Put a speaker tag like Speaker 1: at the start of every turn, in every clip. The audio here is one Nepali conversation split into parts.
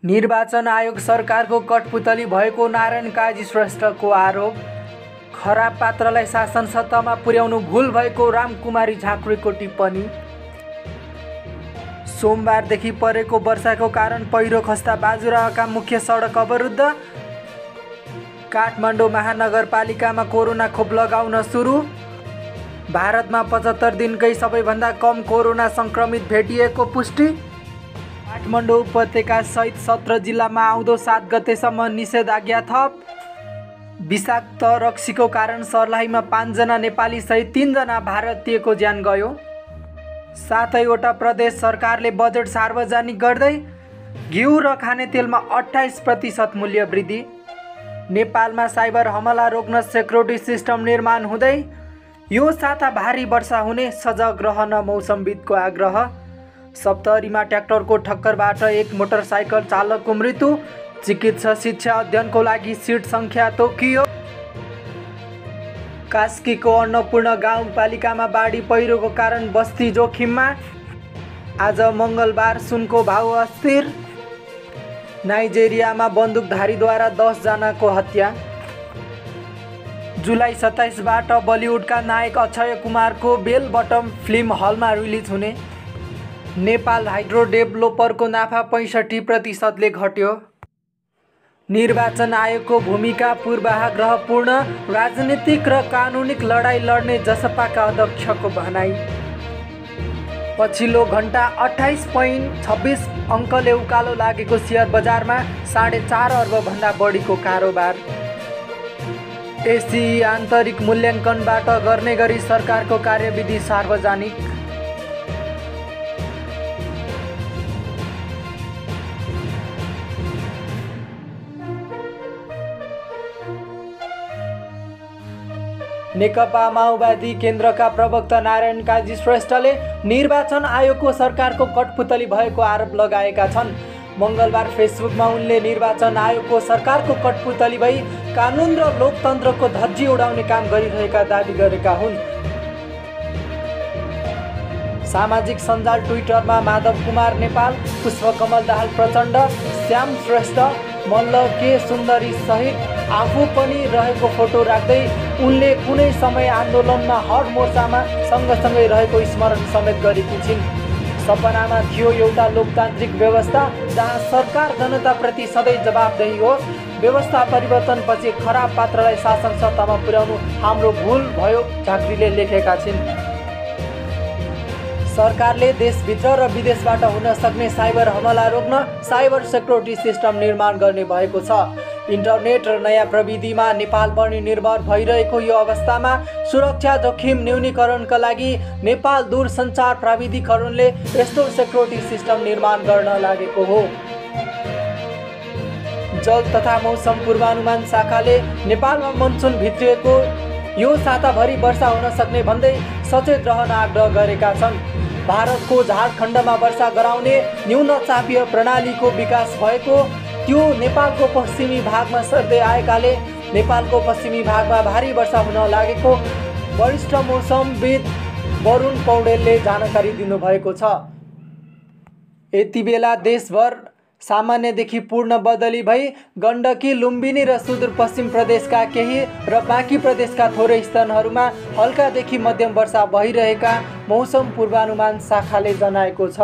Speaker 1: निर्वाचन आयोग सरकारको कठपुतली भएको नारायण काजी श्रेष्ठको आरोप। खराब पात्रलाई शासन सत्तामा पुर्याउनु भुल भएको रामकुमारी झाँक्रीको टिप्पणी। सोमबारदेखि परेको वर्षाको कारण पहिरो खस्दा बाजुराका मुख्य सडक अवरुद्ध। काठमाडौँ महानगरपालिकामा कोरोना खोप लगाउन सुरु। भारतमा 75 दिनकै सबैभन्दा कम कोरोना सङ्क्रमित भेटिएको पुष्टि। काठमाडौँ उपत्यका सहित 17 जिल्लामा आउँदो 7 गतेसम्म निषेधाज्ञा थप। विषाक्त रक्सीको कारण सर्लाहीमा 5 जना नेपाली सहित 3 जना भारतीयको ज्यान गयो। 7वटा प्रदेश सरकारले बजेट सार्वजनिक गर्दै घिउ र खानेतेलमा 28% मूल्य वृद्धि। नेपालमा साइबर हमला रोक्न सेक्युरिटी सिस्टम निर्माण हुँदै। यो साता भारी वर्षा हुने, सजग रहन मौसमविदको आग्रह। सप्तरीमा ट्र्याक्टरको ठक्करबाट एक मोटरसाइकल चालकको मृत्यु। चिकित्सा शिक्षा अध्ययनको लागि सिट सङ्ख्या तोकियो। कास्कीको अन्नपूर्ण गाउँपालिकामा बाढी पहिरोको कारण बस्ती जोखिममा। आज मङ्गलबार सुनको भाउ अस्थिर। नाइजेरियामा बन्दुकधारीद्वारा 10 जनाको हत्या। जुलाई 27बाट बलिउडका नायक अक्षय कुमारको बेल बटम फिल्म हलमा रिलिज हुने। नेपाल हाइड्रो डेभलोपरको नाफा 65%ले घट्यो। निर्वाचन आयोगको भूमिका पूर्वाग्रहपूर्ण, राजनीतिक र कानुनिक लडाईँ लड्ने जसपाका अध्यक्षको भनाई। पछिल्लो घण्टा 28.26 अङ्कले उकालो लागेको सेयर बजारमा 4.5 अर्बभन्दा बढीको कारोबार। एसई आन्तरिक मूल्याङ्कनबाट गर्ने गरी सरकारको कार्यविधि सार्वजनिक। नेकपा माओवादी केन्द्रका प्रवक्ता नारायण काजी श्रेष्ठले निर्वाचन आयोगको सरकारको कठपुतली भएको आरोप लगाएका छन्। मङ्गलबार फेसबुकमा उनले निर्वाचन आयोगको सरकारको कठपुतली भई कानुन र लोकतन्त्रको धज्जी उडाउने काम गरिरहेका दाबी गरेका हुन्। सामाजिक सञ्जाल ट्विटरमा माधव कुमार नेपाल, पुष्पकमल दाहाल प्रचण्ड, श्याम श्रेष्ठ, मल्ल के सुन्दरी सहित आफू पनि रहेको फोटो राख्दै उनले कुनै समय आन्दोलनमा हर मोर्चामा सँगसँगै रहेको स्मरण समेत गरेकी छिन्। सपनामा थियो एउटा लोकतान्त्रिक व्यवस्था जहाँ सरकार जनताप्रति सधैँ जवाबदेही होस्। व्यवस्था परिवर्तनपछि खराब पात्रलाई शासन सत्तामा पुर्याउनु हाम्रो भुल भयो, झाँक्रीले लेखेका छिन्। सरकारले देशभित्र र विदेशबाट हुन सक्ने साइबर हमला रोक्न साइबर सेक्युरिटी सिस्टम निर्माण गर्ने भएको छ। इन्टरनेट र नयाँ प्रविधिमा नेपाल पनि निर्भर भइरहेको यो अवस्थामा सुरक्षा जोखिम न्यूनीकरणका लागि नेपाल दूरसञ्चार प्राविधिकरणले यस्तो सेक्युरिटी सिस्टम निर्माण गर्न लागेको हो। जल तथा मौसम पूर्वानुमान शाखाले नेपालमा मनसुन भित्रिएको यो साताभरि वर्षा हुन सक्ने भन्दै सचेत रहन आग्रह गरेका छन्। भारतको झारखण्डमा वर्षा गराउने न्यून चापीय प्रणालीको विकास भएको, त्यो नेपालको पश्चिमी भागमा सर्दै आएकाले नेपालको पश्चिमी भागमा भारी वर्षा हुन लागेको वरिष्ठ मौसमविद वरुण पौडेलले जानकारी दिनुभएको छ। यति बेला देशभर सामान्यदेखि पूर्ण बदली भई गण्डकी, लुम्बिनी र सुदूरपश्चिम प्रदेशका केही र बाँकी प्रदेशका थोरै स्थानहरूमा हल्कादेखि मध्यम वर्षा भइरहेका मौसम पूर्वानुमान शाखाले जनाएको छ।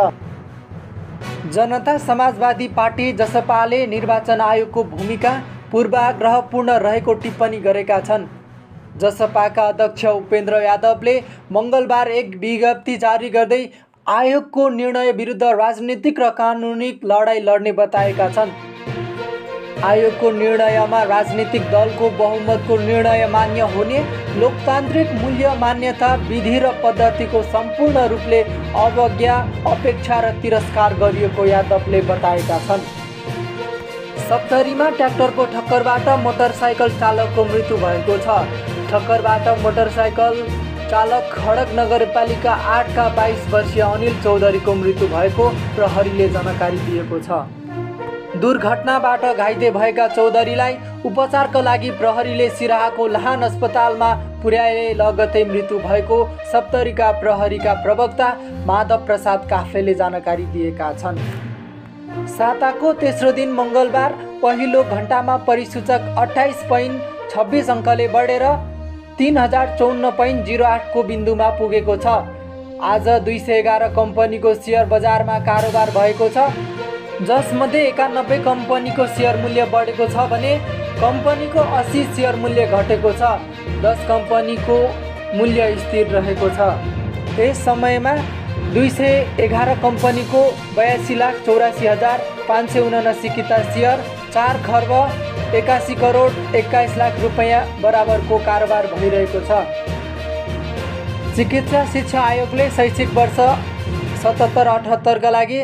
Speaker 1: जनता समाजवादी पार्टी जसपाले निर्वाचन आयोगको भूमिका पूर्वाग्रहपूर्ण रहेको टिप्पणी गरेका छन्। जसपाका अध्यक्ष उपेन्द्र यादवले मङ्गलबार एक विज्ञप्ति जारी गर्दै आयोगको निर्णय विरुद्ध राजनीतिक र कानुनिक लडाईँ लड्ने बताएका छन्। आयोगको निर्णयमा राजनीतिक दलको बहुमतको निर्णय मान्य हुने, लोकतान्त्रिक मूल्य, मान्यता, विधि र पद्धतिको सम्पूर्ण रूपले अवज्ञा, अपेक्षा र तिरस्कार गरिएको यादवले बताएका छन्। सप्तरीमा ट्र्याक्टरको ठक्करबाट मोटरसाइकल चालकको मृत्यु भएको छ। ठक्करबाट मोटरसाइकल चालक खडक नगरपालिका 8 का 22 वर्षीय अनिल चौधरीको मृत्यु भएको प्रहरीले जानकारी दिएको छ। दुर्घटनाबाट घाइते भएका चौधरीलाई उपचारका लागि प्रहरीले सिराहाको लाहान अस्पतालमा पुर्याए, लगतै मृत्यु भएको सप्तरीका प्रहरीका प्रवक्ता माधव प्रसाद काफ्लेले जानकारी दिएका छन्। साताको तेस्रो दिन मङ्गलबार पहिलो घण्टामा परिसूचक 28.26 अङ्कले बढेर 3054.08 को बिन्दुमा पुगेको छ। आज 211 कम्पनीको सेयर बजारमा कारोबार भएको छ, जसमध्ये 91 कम्पनीको सेयर मूल्य बढेको छ भने कम्पनीको 80 सेयर मूल्य घटेको छ। 10 कम्पनीको मूल्य स्थिर रहेको छ। यस समयमा 211 कम्पनीको 82,84,579 किता सेयर 4 खर्ब 81 करोड 21 लाख रुपैयाँ बराबरको कारोबार भइरहेको छ। चिकित्सा शिक्षा आयोगले शैक्षिक वर्ष 77-78 का लागि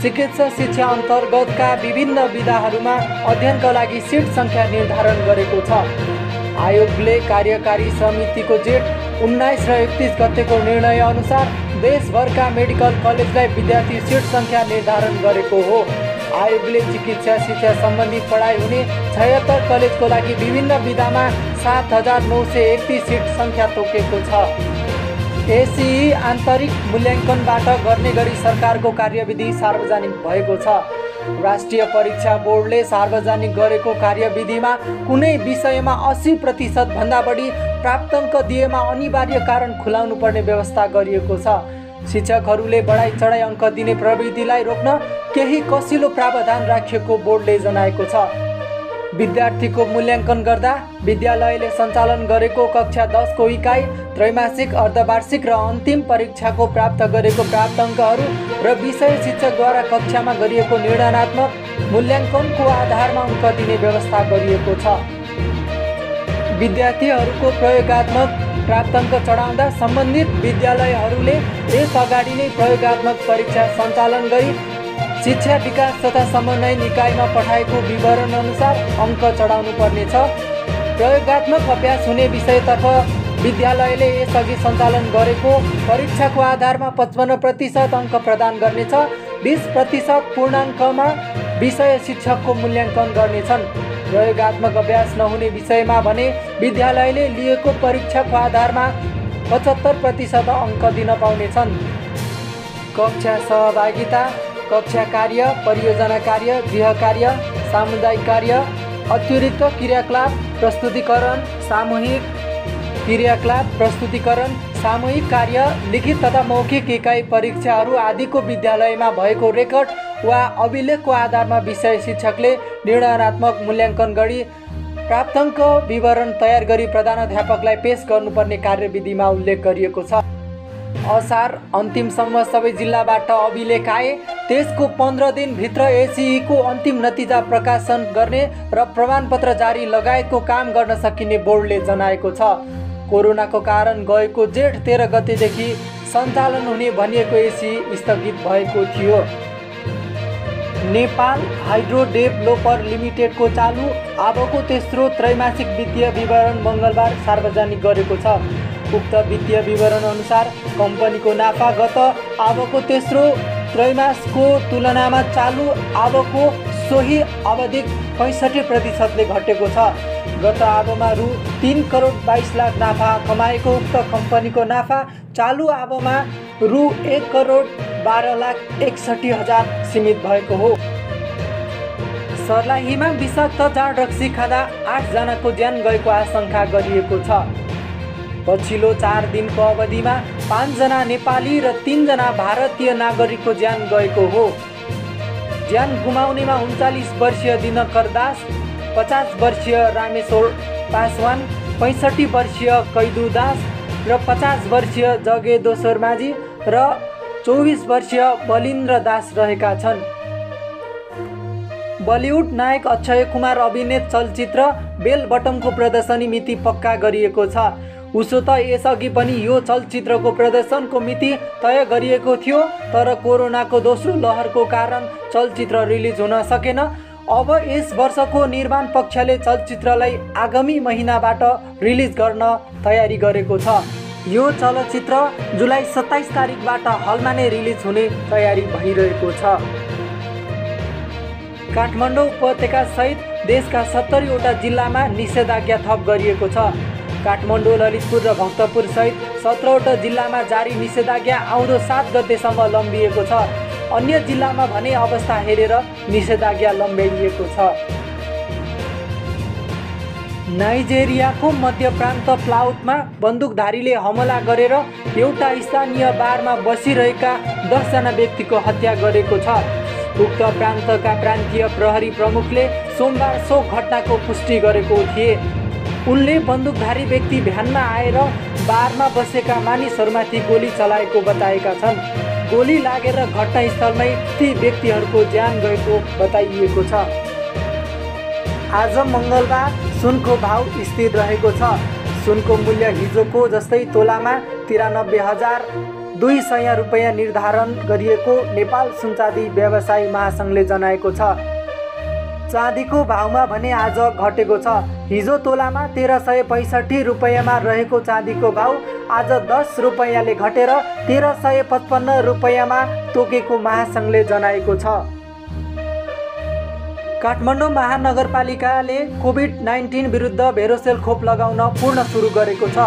Speaker 1: चिकित्सा शिक्षा अन्तर्गतका विभिन्न विधाहरूमा अध्ययनका लागि सिट सङ्ख्या निर्धारण गरेको छ। आयोगले कार्यकारी समितिको जेठ 19 र 31 गतेको निर्णय अनुसार देशभरका मेडिकल कलेजलाई विद्यार्थी सिट सङ्ख्या निर्धारण गरेको हो। आयोगले चिकित्सा शिक्षा सम्बन्धी पढाइ हुने 76 कलेजको लागि विभिन्न विधामा 7,931 सिट सङ्ख्या तोकेको छ। एसीई आन्तरिक मूल्याङ्कनबाट गर्ने गरी सरकारको कार्यविधि सार्वजनिक भएको छ। राष्ट्रिय परीक्षा बोर्डले सार्वजनिक गरेको कार्यविधिमा कुनै विषयमा 80% भन्दा बढी प्राप्ताङ्क दिएमा अनिवार्य कारण खुलाउनु पर्ने व्यवस्था गरिएको छ। शिक्षकहरूले बढाइ चढाइ अङ्क दिने प्रवृत्तिलाई रोक्न केही कसिलो प्रावधान राखिएको बोर्डले जनाएको छ। विद्यार्थीको मूल्याङ्कन गर्दा विद्यालयले सञ्चालन गरेको कक्षा 10 को इकाइ, त्रैमासिक, अर्धवार्षिक र अन्तिम परीक्षाको प्राप्त गरेको प्राप्ताङ्कहरू र विषय शिक्षकद्वारा कक्षामा गरिएको निर्णयात्मक मूल्याङ्कनको आधारमा अङ्क दिने व्यवस्था गरिएको छ। विद्यार्थीहरूको प्रयोगात्मक प्राप्ताङ्क चढाउँदा सम्बन्धित विद्यालयहरूले यस अगाडि नै प्रयोगात्मक परीक्षा सञ्चालन गरी शिक्षा विकास तथा समन्वय निकायमा पठाएको विवरण अनुसार अङ्क चढाउनु पर्नेछ। प्रयोगात्मक अभ्यास हुने विषयतर्फ विद्यालयले यसअघि सञ्चालन गरेको परीक्षाको आधारमा 55% अङ्क प्रदान गर्नेछ। 20% पूर्णाङ्कमा विषय शिक्षकको मूल्याङ्कन गर्नेछन्। प्रयोगात्मक अभ्यास नहुने विषयमा भने विद्यालयले लिएको परीक्षाको आधारमा 75% अङ्क दिन पाउनेछन्। कक्षा सहभागिता, कक्षा कार्य, परियोजना कार्य, गृह कार्य, सामुदायिक कार्य, अतिरिक्त क्रियाकलाप प्रस्तुतिकरण, सामूहिक क्रियाकलाप प्रस्तुतिकरण, सामूहिक कार्य, लिखित तथा मौखिक इकाइ परीक्षाहरू आदिको विद्यालयमा भएको रेकर्ड वा अभिलेखको आधारमा विषय शिक्षकले निर्णयात्मक मूल्याङ्कन गरी प्राप्ताङ्क विवरण तयार गरी प्रधानाध्यापकलाई पेश गर्नुपर्ने कार्यविधिमा उल्लेख गरिएको छ। असार अन्तिमसम्म सबै जिल्लाबाट अभिलेख आए त्यसको 15 दिनभित्र एसीईको अन्तिम नतिजा प्रकाशन गर्ने र प्रमाणपत्र जारी लगायतको काम गर्न सकिने बोर्डले जनाएको छ। कोरोनाको कारण गएको जेठ 13 गतेदेखि सञ्चालन हुने भनिएको एसीई स्थगित भएको थियो। नेपाल हाइड्रो डेभलोपर लिमिटेडको चालु आबको तेस्रो त्रैमासिक वित्तीय विवरण मङ्गलबार सार्वजनिक गरेको छ। उक्त वित्तीय विवरण अनुसार कम्पनीको नाफा गत आबको तेस्रो त्रैमासको तुलनामा चालु आबको सोही अवधिक 65% घटेको छ। गत आबमा रु 3 करोड 22 लाख नाफा कमाएको उक्त कम्पनीको नाफा चालु आबमा रु 1 करोड 12 लाख 61 हजार सीमित भएको हो। सर्लाहीमा विषाक्त जाँड रक्सी खाँदा 8 जनाको ज्यान गएको आशंका गरिएको छ। पछिल्लो 4 दिनको अवधिमा 5 जना नेपाली र 3 जना भारतीय नागरिकको ज्यान गएको हो। ज्यान गुमाउनेमा 39 वर्षीय दिनकर दास, 50 वर्षीय रामेश्वर पासवान, 65 वर्षीय कैदु दास र 50 वर्षीय जगेदोश्वर माझी र 24 वर्षीय बलिन्द्र दास रहेका छन्। बलिउड नायक अक्षय कुमार अभिनीत चलचित्र बेल बटमको प्रदर्शनी मिति पक्का गरिएको छ। उसो त यसअघि पनि यो चलचित्रको प्रदर्शनको मिति तय गरिएको थियो, तर कोरोनाको दोस्रो लहरको कारण चलचित्र रिलिज हुन सकेन। अब यस वर्षको निर्माण पक्षले चलचित्रलाई आगामी महिनाबाट रिलिज गर्न तयारी गरेको छ। यो चलचित्र जुलाई 27 तारिकबाट हलमा नै रिलिज हुने तयारी भइरहेको छ। काठमाडौँ उपत्यका सहित देशका 70 वटा जिल्लामा निषेधाज्ञा थप गरिएको छ। काठमाडौँ, ललितपुर र भक्तपुर सहित 17 वटा जिल्लामा जारी निषेधाज्ञा आउँदो 7 गतेसम्म लम्बिएको छ। अन्य जिल्लामा भने अवस्था हेरेर निषेधाज्ञा लम्ब्याइएको छ। नाइजेरियाको मध्य प्रान्त प्लाउटमा बन्दुकधारीले हमला गरेर एउटा स्थानीय बारमा बसिरहेका 10 जना व्यक्तिको हत्या गरेको छ। उक्त प्रान्तका प्रान्तीय प्रहरी प्रमुखले सोमबार सो घटनाको पुष्टि गरेको थिए। उनले बन्दुकधारी व्यक्ति भ्यानमा आएर बारमा बसेका मानिसहरूमाथि गोली चलाएको बताएका छन्। गोली लागेर घटनास्थलमै ती व्यक्तिहरूको ज्यान गएको बताइएको छ। आज मङ्गलबार सुनको भाव स्थिर रहेको छ। सुनको मूल्य हिजोको जस्तै तोलामा 93,200 रुपैयाँ निर्धारण गरिएको नेपाल सुनचाँदी व्यवसायी महासङ्घले जनाएको छ। चाँदीको भावमा भने आज घटेको छ। हिजो तोलामा 1365 रुपैयाँमा रहेको चाँदीको भाव आज 10 रुपैयाँले घटेर 1355 रुपैयाँमा तोकेको महासङ्घले जनाएको छ। काठमाडौँ महानगरपालिकाले कोभिड-19 विरुद्ध भेरोसेल खोप लगाउन पूर्ण सुरु गरेको छ।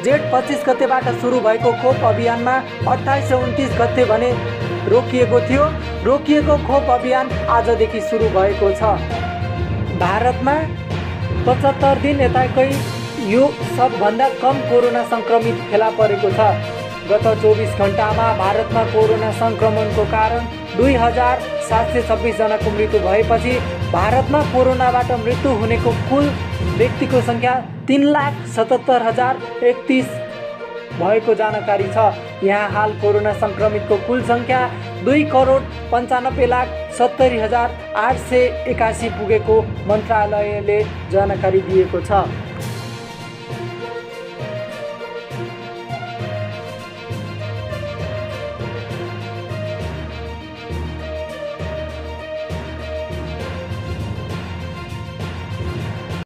Speaker 1: जेठ 25 गतेबाट सुरु भएको खोप अभियानमा 28 र 29 गते भने रोकिएको थियो। रोकिएको खोप अभियान आजदेखि सुरु भएको छ। भारतमा 75 दिन यताकै यो सबभन्दा कम कोरोना सङ्क्रमित फेला परेको छ। गत 24 घण्टामा भारतमा कोरोना सङ्क्रमणको कारण 2726 जनाको मृत्यु भएपछि भारतमा कोरोनाबाट मृत्यु हुनेको कुल व्यक्तिको सङ्ख्या 3,77,031 भएको जानकारी छ। यहाँ हाल कोरोना सङ्क्रमितको कुल सङ्ख्या 2,95,70,881 पुगेको मन्त्रालयले जानकारी दिएको छ।